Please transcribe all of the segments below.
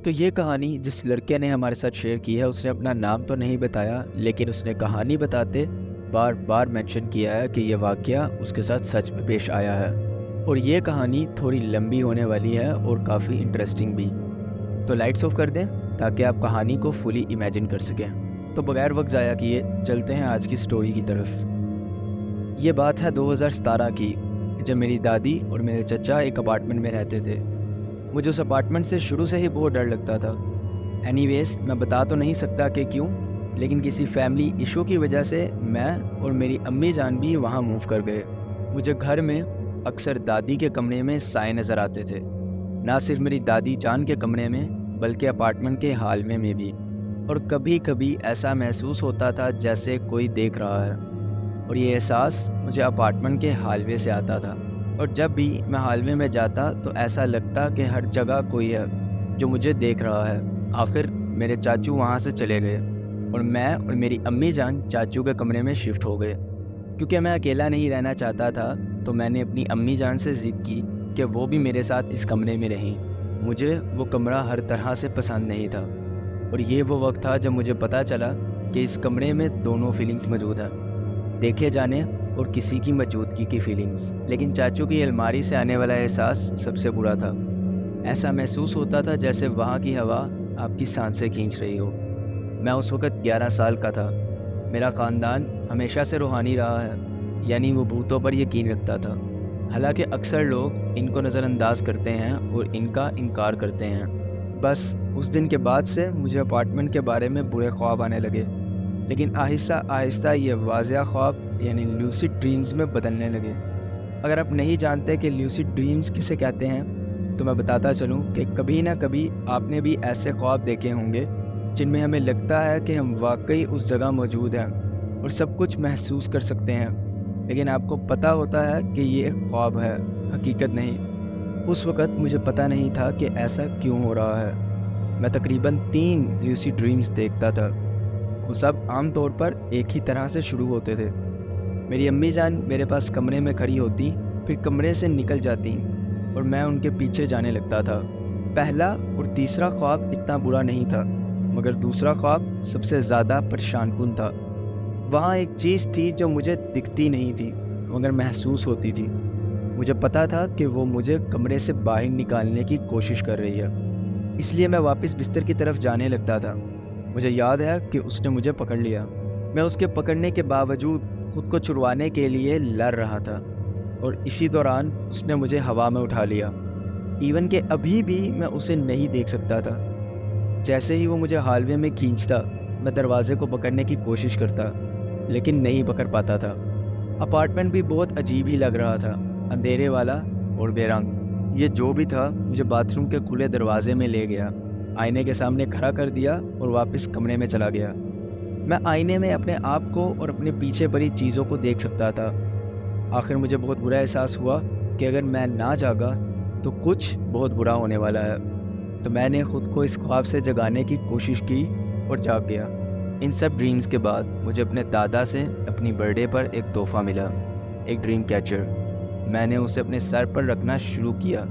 تو یہ کہانی جس لڑکے نے ہمارے ساتھ شیئر کی ہے اس نے اپنا نام تو نہیں بتایا، لیکن اس نے کہانی بتاتے بار بار مینشن کیا ہے کہ یہ واقعہ اس کے ساتھ سچ میں پیش آیا ہے، اور یہ کہانی تھوڑی لمبی ہونے والی ہے اور کافی انٹرسٹنگ بھی۔ تو لائٹس آف کر دیں تاکہ آپ کہانی کو فلی امیجن کر سکیں۔ تو بغیر وقت ضائع کیے چلتے ہیں آج کی سٹوری کی طرف۔ یہ بات ہے 2017 کی، جب میری دادی اور میرے چچا ایک اپارٹمنٹ میں رہتے تھے۔ مجھے اس اپارٹمنٹ سے شروع سے ہی بہت ڈر لگتا تھا۔ اینی ویز میں بتا تو نہیں سکتا کہ کیوں، لیکن کسی فیملی ایشو کی وجہ سے میں اور میری امی جان بھی وہاں موو کر گئے۔ مجھے گھر میں اکثر دادی کے کمرے میں سائے نظر آتے تھے، نہ صرف میری دادی جان کے کمرے میں بلکہ اپارٹمنٹ کے حالوے میں بھی، اور کبھی کبھی ایسا محسوس ہوتا تھا جیسے کوئی دیکھ رہا ہے، اور یہ احساس مجھے اپارٹمنٹ کے حالوے سے آتا تھا۔ اور جب بھی میں حالوے میں جاتا تو ایسا لگتا کہ ہر جگہ کوئی ہے جو مجھے دیکھ رہا ہے۔ آخر میرے چاچو وہاں سے چلے گئے اور میں اور میری امی جان چاچو کے کمرے میں شفٹ ہو گئے۔ کیونکہ میں اکیلا نہیں رہنا چاہتا تھا تو میں نے اپنی امی جان سے ضد کی کہ وہ بھی میرے ساتھ اس کمرے میں رہیں۔ مجھے وہ کمرہ ہر طرح سے پسند نہیں تھا، اور یہ وہ وقت تھا جب مجھے پتہ چلا کہ اس کمرے میں دونوں فیلنگز موجود ہیں، دیکھے جانے اور کسی کی موجودگی کی فیلنگز۔ لیکن چاچو کی الماری سے آنے والا احساس سب سے برا تھا۔ ایسا محسوس ہوتا تھا جیسے وہاں کی ہوا آپ کی سانسیں کھینچ رہی ہو۔ میں اس وقت 11 سال کا تھا۔ میرا خاندان ہمیشہ سے روحانی رہا ہے، یعنی وہ بھوتوں پر یقین رکھتا تھا۔ حالانکہ اکثر لوگ ان کو نظر انداز کرتے ہیں اور ان کا انکار کرتے ہیں۔ بس اس دن کے بعد سے مجھے اپارٹمنٹ کے بارے میں برے خواب آنے لگے، لیکن آہستہ آہستہ یہ واضح خواب یعنی لیوسڈ ڈریمز میں بدلنے لگے۔ اگر آپ نہیں جانتے کہ لیوسڈ ڈریمز کسے کہتے ہیں تو میں بتاتا چلوں کہ کبھی نہ کبھی آپ نے بھی ایسے خواب دیکھے ہوں گے جن میں ہمیں لگتا ہے کہ ہم واقعی اس جگہ موجود ہیں اور سب کچھ محسوس کر سکتے ہیں، لیکن آپ کو پتہ ہوتا ہے کہ یہ ایک خواب ہے، حقیقت نہیں۔ اس وقت مجھے پتہ نہیں تھا کہ ایسا کیوں ہو رہا ہے۔ میں تقریباً 3 لیوسڈ ڈریمز دیکھتا تھا۔ وہ سب عام طور پر ایک ہی طرح سے شروع ہوتے تھے۔ میری امی جان میرے پاس کمرے میں کھڑی ہوتی، پھر کمرے سے نکل جاتی اور میں ان کے پیچھے جانے لگتا تھا۔ پہلا اور تیسرا خواب اتنا برا نہیں تھا، مگر دوسرا خواب سب سے زیادہ پریشان کن تھا۔ وہاں ایک چیز تھی جو مجھے دکھتی نہیں تھی مگر محسوس ہوتی تھی۔ مجھے پتا تھا کہ وہ مجھے کمرے سے باہر نکالنے کی کوشش کر رہی ہے، اس لیے میں واپس بستر کی طرف جانے لگتا تھا۔ مجھے یاد ہے کہ اس نے مجھے پکڑ لیا۔ میں اس کے پکڑنے کے باوجود خود کو چھڑوانے کے لیے لڑ رہا تھا، اور اسی دوران اس نے مجھے ہوا میں اٹھا لیا۔ ایون کہ ابھی بھی میں اسے نہیں دیکھ سکتا تھا۔ جیسے ہی وہ مجھے حالوے میں کھینچتا، میں دروازے کو پکڑنے کی کوشش کرتا، لیکن نہیں پکڑ پاتا تھا۔ اپارٹمنٹ بھی بہت عجیب ہی لگ رہا تھا، اندھیرے والا اور بے رنگ۔ یہ جو بھی تھا مجھے باتھ روم کے کھلے دروازے میں لے گیا، آئینے کے سامنے کھڑا کر دیا اور واپس کمرے میں چلا گیا۔ میں آئینے میں اپنے آپ کو اور اپنے پیچھے پڑی چیزوں کو دیکھ سکتا تھا۔ آخر مجھے بہت برا احساس ہوا کہ اگر میں نہ جاگا تو کچھ بہت برا ہونے والا ہے۔ تو میں نے خود کو اس خواب سے جگانے کی کوشش کی اور جاگ گیا۔ ان سب ڈریمز کے بعد مجھے اپنے دادا سے اپنی برتھ ڈے پر ایک تحفہ ملا، ایک ڈریم کیچر۔ میں نے اسے اپنے سر پر رکھنا شروع کیا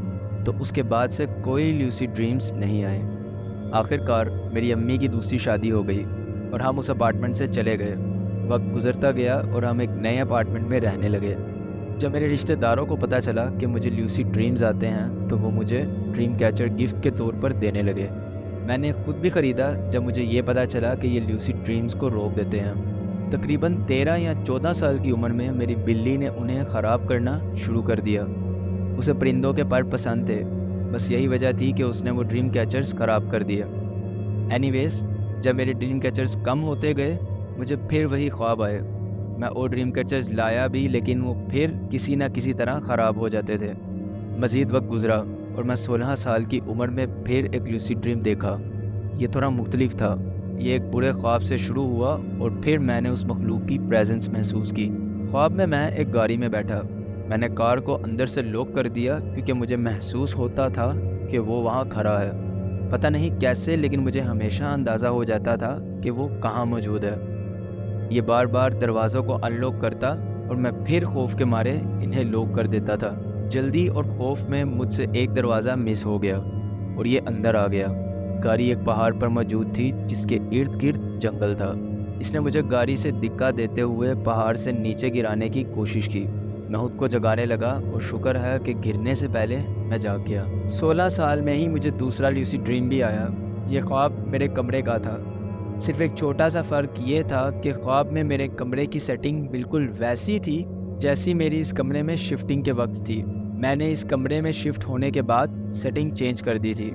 تو اس کے بعد سے کوئی لیوسڈ ڈریمز نہیں آئے۔ آخرکار میری امی کی دوسری شادی ہو گئی اور ہم اس اپارٹمنٹ سے چلے گئے۔ وقت گزرتا گیا اور ہم ایک نئے اپارٹمنٹ میں رہنے لگے۔ جب میرے رشتہ داروں کو پتہ چلا کہ مجھے لیوسڈ ڈریمز آتے ہیں تو وہ مجھے ڈریم کیچر گفٹ کے طور پر دینے لگے۔ میں نے خود بھی خریدا جب مجھے یہ پتہ چلا کہ یہ لیوسڈ ڈریمز کو روک دیتے ہیں۔ تقریباً 13 یا 14 سال کی عمر میں میری بلی نے انہیں خراب کرنا شروع کر دیا۔ اسے پرندوں کے پر پسند تھے، بس یہی وجہ تھی کہ اس نے وہ ڈریم کیچرز خراب کر دیا۔ اینی ویز جب میرے ڈریم کیچرز کم ہوتے گئے مجھے پھر وہی خواب آئے۔ میں اور ڈریم کیچرز لایا بھی، لیکن وہ پھر کسی نہ کسی طرح خراب ہو جاتے تھے۔ مزید وقت گزرا اور میں 16 سال کی عمر میں پھر ایک لیوسڈ ڈریم دیکھا۔ یہ تھوڑا مختلف تھا۔ یہ ایک برے خواب سے شروع ہوا اور پھر میں نے اس مخلوق کی پریزنس محسوس کی۔ خواب میں ایک گاڑی میں بیٹھا۔ میں نے کار کو اندر سے لاک کر دیا کیونکہ مجھے محسوس ہوتا تھا کہ وہ وہاں کھڑا ہے۔ پتہ نہیں کیسے، لیکن مجھے ہمیشہ اندازہ ہو جاتا تھا کہ وہ کہاں موجود ہے۔ یہ بار بار دروازوں کو ان لاک کرتا اور میں پھر خوف کے مارے انہیں لاک کر دیتا تھا۔ جلدی اور خوف میں مجھ سے ایک دروازہ مس ہو گیا اور یہ اندر آ گیا۔ گاڑی ایک پہاڑ پر موجود تھی جس کے ارد گرد جنگل تھا۔ اس نے مجھے گاڑی سے دھکا دیتے ہوئے پہاڑ سے نیچے گرانے کی کوشش کی۔ میں خود کو جگانے لگا اور شکر ہے کہ گرنے سے پہلے میں جاگ گیا۔ 16 سال میں ہی مجھے دوسرا لیوسیڈ ڈریم بھی آیا۔ یہ خواب میرے کمرے کا تھا، صرف ایک چھوٹا سا فرق یہ تھا کہ خواب میں میرے کمرے کی سیٹنگ بالکل ویسی تھی جیسی میری اس کمرے میں شفٹنگ کے وقت تھی۔ میں نے اس کمرے میں شفٹ ہونے کے بعد سیٹنگ چینج کر دی تھی،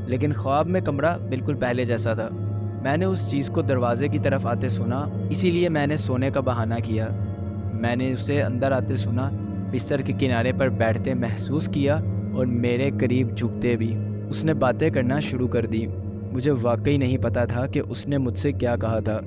لیکن خواب میں کمرہ بالکل پہلے جیسا تھا۔ میں نے اس چیز کو دروازے کی طرف آتے سنا، اسی لیے میں نے سونے کا بہانہ کیا۔ میں نے اسے اندر آتے سنا، بستر کے کنارے پر بیٹھتے محسوس کیا اور میرے قریب جھکتے بھی۔ اس نے باتیں کرنا شروع کر دی۔ مجھے واقعی نہیں پتا تھا کہ اس نے مجھ سے کیا کہا تھا۔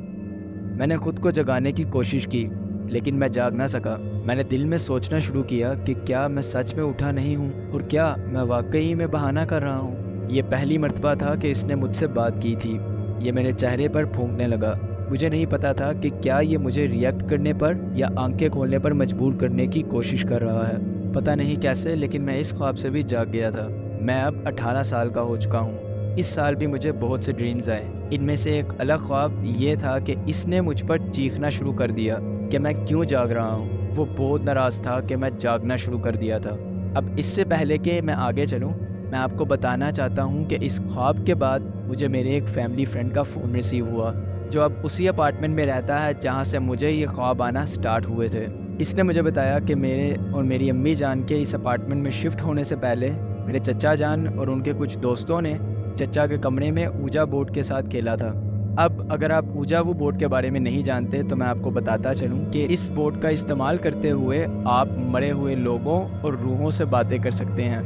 میں نے خود کو جگانے کی کوشش کی لیکن میں جاگ نہ سکا۔ میں نے دل میں سوچنا شروع کیا کہ کیا میں سچ میں اٹھا نہیں ہوں اور کیا میں واقعی میں بہانہ کر رہا ہوں۔ یہ پہلی مرتبہ تھا کہ اس نے مجھ سے بات کی تھی۔ یہ میرے چہرے پر پھونکنے لگا۔ مجھے نہیں پتا تھا کہ کیا یہ مجھے ریئیکٹ کرنے پر یا آنکھیں کھولنے پر مجبور کرنے کی کوشش کر رہا ہے۔ پتہ نہیں کیسے لیکن میں اس خواب سے بھی جاگ گیا تھا۔ میں اب 18 سال کا ہو چکا ہوں۔ اس سال بھی مجھے بہت سے ڈریمز آئے۔ ان میں سے ایک الگ خواب یہ تھا کہ اس نے مجھ پر چیخنا شروع کر دیا کہ میں کیوں جاگ رہا ہوں۔ وہ بہت ناراض تھا کہ میں جاگنا شروع کر دیا تھا۔ اب اس سے پہلے کہ میں آگے چلوں، میں آپ کو بتانا چاہتا ہوں کہ اس خواب کے بعد مجھے میرے ایک فیملی فرینڈ کا فون ریسیو ہوا جو اب اسی اپارٹمنٹ میں رہتا ہے جہاں سے مجھے یہ خواب آنا سٹارٹ ہوئے تھے۔ اس نے مجھے بتایا کہ میرے اور میری امی جان کے اس اپارٹمنٹ میں شفٹ ہونے سے پہلے میرے چچا جان اور ان کے کچھ دوستوں نے چچا کے کمرے میں اوجا بورڈ کے ساتھ کھیلا تھا۔ اب اگر آپ اوجا بورڈ کے بارے میں نہیں جانتے تو میں آپ کو بتاتا چلوں کہ اس بورڈ کا استعمال کرتے ہوئے آپ مرے ہوئے لوگوں اور روحوں سے باتیں کر سکتے ہیں۔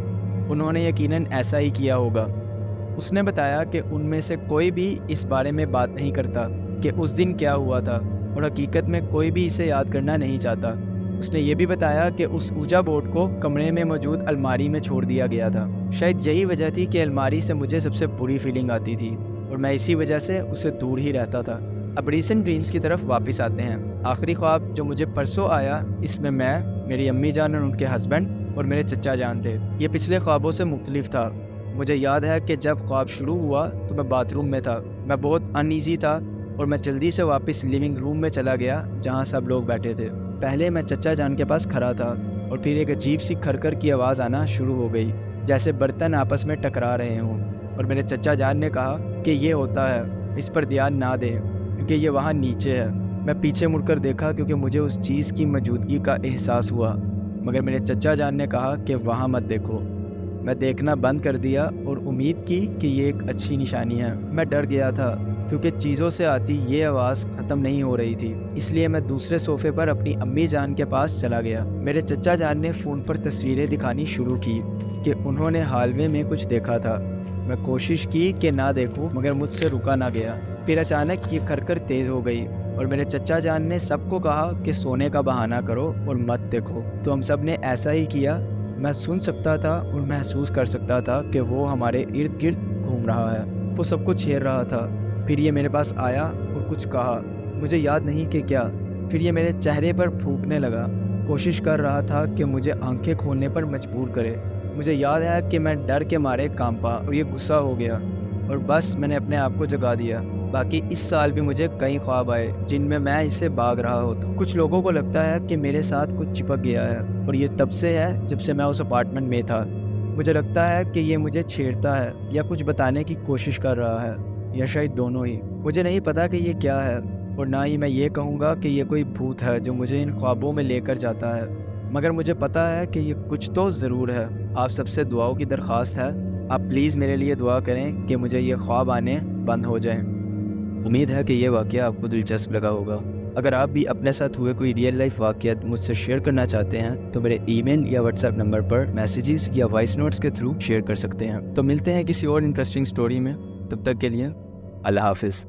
انہوں نے یقیناً ایسا ہی کیا ہوگا۔ اس نے بتایا کہ ان میں سے کوئی بھی اس بارے میں بات نہیں کرتا کہ اس دن کیا ہوا تھا اور حقیقت میں کوئی بھی اسے یاد کرنا نہیں چاہتا۔ اس نے یہ بھی بتایا کہ اس اوجا بورڈ کو کمرے میں موجود الماری میں چھوڑ دیا گیا تھا۔ شاید یہی وجہ تھی کہ الماری سے مجھے سب سے بری فیلنگ آتی تھی اور میں اسی وجہ سے اسے دور ہی رہتا تھا۔ اب ریسنٹ ڈریمز کی طرف واپس آتے ہیں۔ آخری خواب جو مجھے پرسوں آیا، اس میں میری امی جان اور ان کے ہسبینڈ اور میرے چچا جان تھے۔ یہ پچھلے خوابوں سے مختلف تھا۔ مجھے یاد ہے کہ جب خواب شروع ہوا تو میں باتھ روم میں تھا۔ میں بہت انایزی تھا اور میں جلدی سے واپس لیونگ روم میں چلا گیا جہاں سب لوگ بیٹھے تھے۔ پہلے میں چچا جان کے پاس کھڑا تھا اور پھر ایک عجیب سی کھرکھر کی آواز آنا شروع ہو گئی جیسے برتن آپس میں ٹکرا رہے ہوں، اور میرے چچا جان نے کہا کہ یہ ہوتا ہے، اس پر دھیان نہ دیں کیونکہ یہ وہاں نیچے ہے۔ میں پیچھے مڑ کر دیکھا کیونکہ مجھے اس چیز کی موجودگی کا احساس ہوا، مگر میرے چچا جان نے کہا کہ وہاں مت دیکھو۔ میں دیکھنا بند کر دیا اور امید کی کہ یہ ایک اچھی نشانی ہے۔ میں ڈر گیا تھا کیونکہ چیزوں سے آتی یہ آواز ختم نہیں ہو رہی تھی، اس لیے میں دوسرے صوفے پر اپنی امی جان کے پاس چلا گیا۔ میرے چچا جان نے فون پر تصویریں دکھانی شروع کی کہ انہوں نے ہالوے میں کچھ دیکھا تھا۔ میں کوشش کی کہ نہ دیکھوں مگر مجھ سے رکا نہ گیا۔ پھر اچانک یہ کھرکھر تیز ہو گئی اور میرے چچا جان نے سب کو کہا کہ سونے کا بہانہ کرو اور مت دیکھو، تو ہم سب نے ایسا ہی کیا۔ میں سن سکتا تھا اور محسوس کر سکتا تھا کہ وہ ہمارے ارد گرد گھوم رہا ہے، وہ سب کو چھیر رہا تھا۔ پھر یہ میرے پاس آیا اور کچھ کہا، مجھے یاد نہیں کہ کیا۔ پھر یہ میرے چہرے پر پھونکنے لگا، کوشش کر رہا تھا کہ مجھے آنکھیں کھولنے پر مجبور کرے۔ مجھے یاد ہے کہ میں ڈر کے مارے کانپا اور یہ غصہ ہو گیا اور بس میں نے اپنے آپ کو جگا دیا۔ باقی اس سال بھی مجھے کئی خواب آئے جن میں میں اس سے بھاگ رہا ہوتا ہوں۔ کچھ لوگوں کو لگتا ہے کہ میرے ساتھ کچھ چپک گیا ہے اور یہ تب سے ہے جب سے میں اس اپارٹمنٹ میں تھا۔ مجھے لگتا ہے کہ یہ مجھے چھیڑتا ہے یا کچھ بتانے کی کوشش کر رہا ہے، یا شاید دونوں ہی۔ مجھے نہیں پتا کہ یہ کیا ہے اور نہ ہی میں یہ کہوں گا کہ یہ کوئی بھوت ہے جو مجھے ان خوابوں میں لے کر جاتا ہے، مگر مجھے پتا ہے کہ یہ کچھ تو ضرور ہے۔ آپ سب سے دعاؤں کی درخواست ہے، آپ پلیز میرے لیے دعا کریں کہ مجھے یہ خواب آنے بند ہو جائیں۔ امید ہے کہ یہ واقعہ آپ کو دلچسپ لگا ہوگا۔ اگر آپ بھی اپنے ساتھ ہوئے کوئی ریئل لائف واقعات مجھ سے شیئر کرنا چاہتے ہیں تو میرے ای میل یا واٹس ایپ نمبر پر میسیجز یا وائس نوٹس کے تھرو شیئر کر سکتے ہیں۔ تو ملتے ہیں کسی اور انٹرسٹنگ سٹوری میں، تب تک کے لیے اللہ حافظ۔